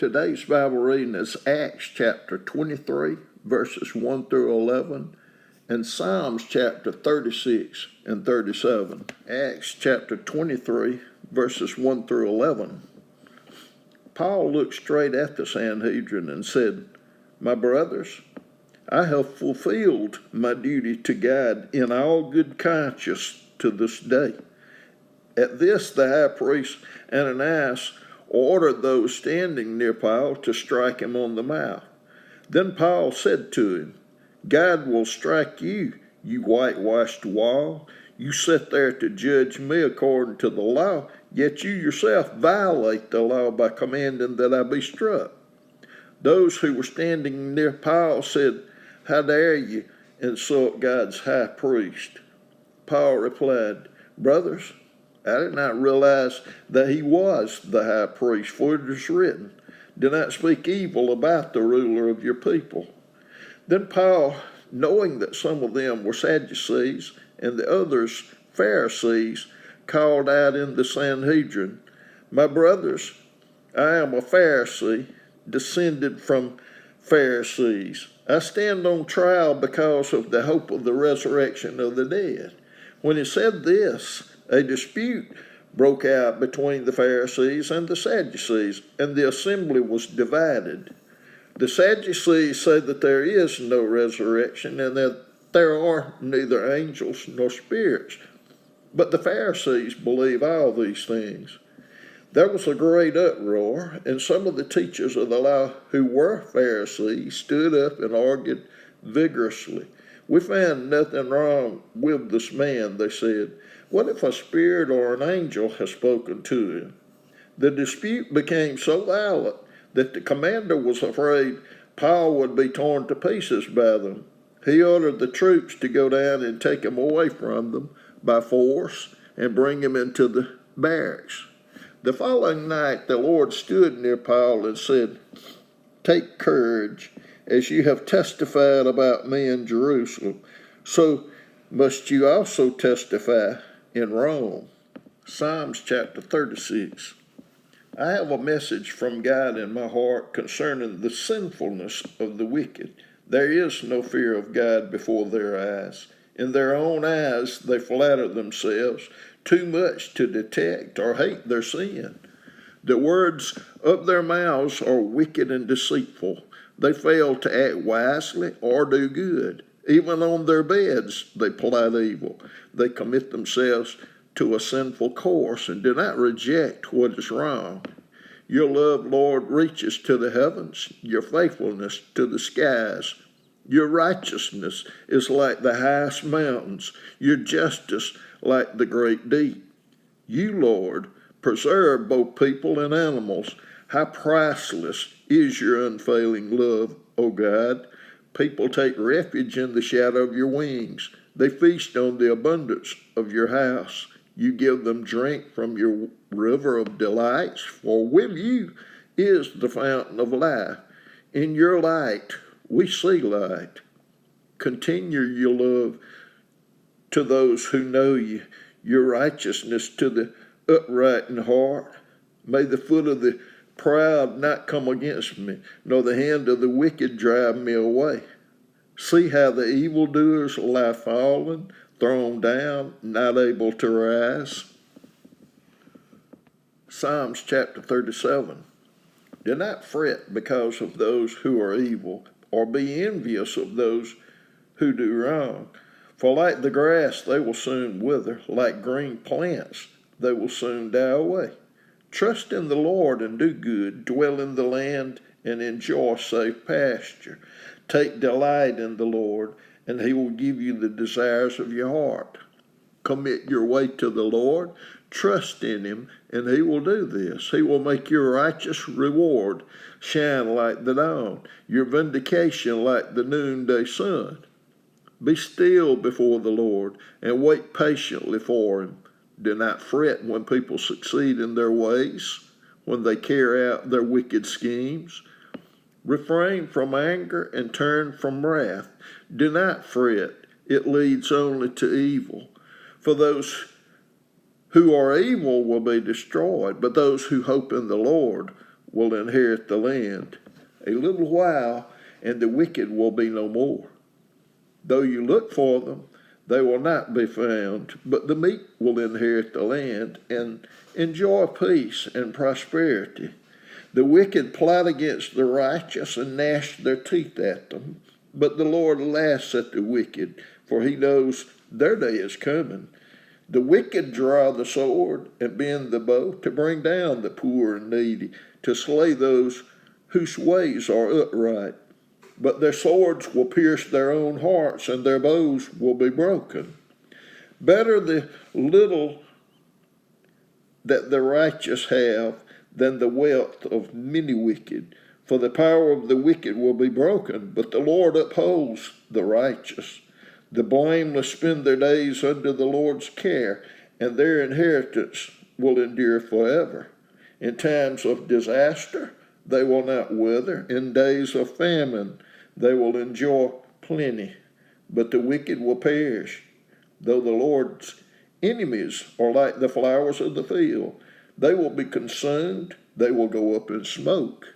Today's Bible reading is Acts chapter 23, verses 1 through 11, and Psalms chapter 36 and 37. Acts chapter 23, verses 1 through 11. Paul looked straight at the Sanhedrin and said, "My brothers, I have fulfilled my duty to God in all good conscience to this day." At this, the high priest Ananias ordered those standing near Paul to strike him on the mouth. Then Paul said to him, "God will strike you, you whitewashed wall. You sit there to judge me according to the law, yet you yourself violate the law by commanding that I be struck." Those who were standing near Paul said, "How dare you insult God's high priest?" Paul replied, "Brothers, I did not realize that he was the high priest, for it is written, 'Do not speak evil about the ruler of your people.'" Then Paul, knowing that some of them were Sadducees and the others Pharisees, called out in the Sanhedrin, "My brothers, I am a Pharisee, descended from Pharisees. I stand on trial because of the hope of the resurrection of the dead." When he said this, a dispute broke out between the Pharisees and the Sadducees, and the assembly was divided. The Sadducees say that there is no resurrection and that there are neither angels nor spirits, but the Pharisees believe all these things. There was a great uproar, and some of the teachers of the law who were Pharisees stood up and argued vigorously. "We find nothing wrong with this man," they said. "What if a spirit or an angel has spoken to him?" The dispute became so violent that the commander was afraid Paul would be torn to pieces by them. He ordered the troops to go down and take him away from them by force and bring him into the barracks. The following night the Lord stood near Paul and said, "Take courage, as you have testified about me in Jerusalem, so must you also testify in Rome." Psalms chapter 36. I have a message from God in my heart concerning the sinfulness of the wicked. There is no fear of God before their eyes. In their own eyes they flatter themselves too much to detect or hate their sin. The words of their mouths are wicked and deceitful. They fail to act wisely or do good. Even on their beds they plot evil. They commit themselves to a sinful course and do not reject what is wrong. Your love, Lord, reaches to the heavens, your faithfulness to the skies. Your righteousness is like the highest mountains, your justice like the great deep. You, Lord, preserve both people and animals. How priceless is your unfailing love, O God. People take refuge in the shadow of your wings. They feast on the abundance of your house. You give them drink from your river of delights, for with you is the fountain of life. In your light we see light. Continue your love to those who know you, your righteousness to the upright in heart. May the foot of the proud not come against me, nor the hand of the wicked drive me away. See how the evildoers lie fallen, thrown down, not able to rise. Psalms chapter 37. Do not fret because of those who are evil, or be envious of those who do wrong. For like the grass they will soon wither, like green plants they will soon die away. Trust in the Lord and do good, dwell in the land and enjoy safe pasture. Take delight in the Lord, and he will give you the desires of your heart. Commit your way to the Lord, trust in him, and he will do this. He will make your righteous reward shine like the dawn, your vindication like the noonday sun. Be still before the Lord and wait patiently for him. Do not fret when people succeed in their ways, when they carry out their wicked schemes. Refrain from anger and turn from wrath. Do not fret, it leads only to evil. For those who are evil will be destroyed, but those who hope in the Lord will inherit the land. A little while, and the wicked will be no more. Though you look for them, they will not be found, but the meek will inherit the land and enjoy peace and prosperity. The wicked plot against the righteous and gnash their teeth at them, but the Lord laughs at the wicked, for he knows their day is coming. The wicked draw the sword and bend the bow to bring down the poor and needy, to slay those whose ways are upright. But their swords will pierce their own hearts, and their bows will be broken. Better the little that the righteous have than the wealth of many wicked. For the power of the wicked will be broken, but the Lord upholds the righteous. The blameless spend their days under the Lord's care, and their inheritance will endure forever. In times of disaster, they will not wither. In days of famine, they will enjoy plenty. But the wicked will perish. Though the Lord's enemies are like the flowers of the field, they will be consumed. They will go up in smoke.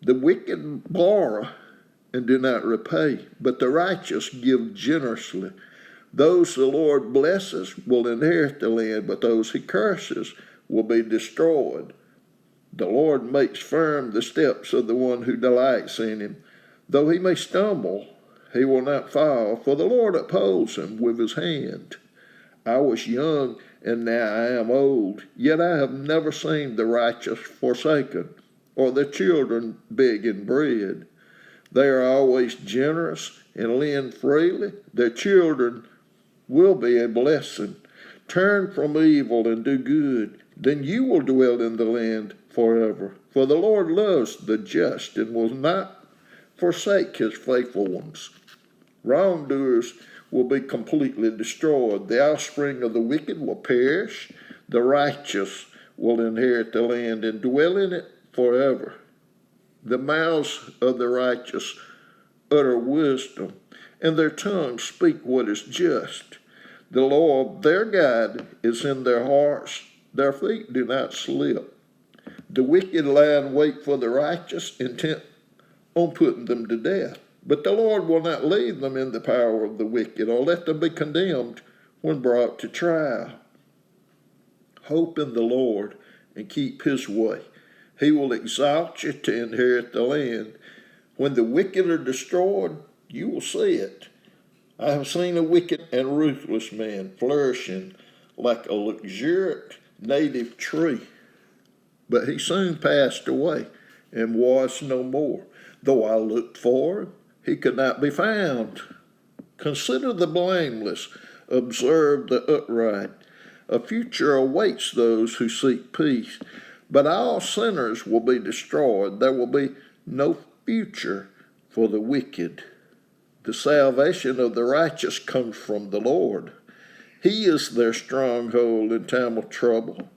The wicked borrow and do not repay, but the righteous give generously. Those the Lord blesses will inherit the land, but those he curses will be destroyed. The Lord makes firm the steps of the one who delights in him. Though he may stumble, he will not fall, for the Lord upholds him with his hand. I was young, and now I am old, yet I have never seen the righteous forsaken, or the children begging bread. They are always generous and lend freely. Their children will be a blessing. Turn from evil and do good. Then you will dwell in the land forever. For the Lord loves the just and will not forsake his faithful ones. Wrongdoers will be completely destroyed. The offspring of the wicked will perish. The righteous will inherit the land and dwell in it forever. The mouths of the righteous utter wisdom, and their tongues speak what is just. The law of their God is in their hearts. Their feet do not slip. The wicked lie in wait for the righteous, intent on putting them to death. But the Lord will not leave them in the power of the wicked, or let them be condemned when brought to trial. Hope in the Lord and keep his way. He will exalt you to inherit the land. When the wicked are destroyed, you will see it. I have seen a wicked and ruthless man flourishing like a luxuriant native tree. But he soon passed away and was no more. Though I looked for him, he could not be found. Consider the blameless, observe the upright. A future awaits those who seek peace, but all sinners will be destroyed. There will be no future for the wicked. The salvation of the righteous comes from the Lord. He is their stronghold in time of trouble.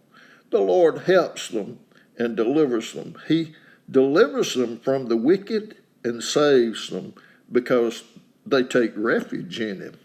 The Lord helps them and delivers them. He delivers them from the wicked and saves them because they take refuge in him.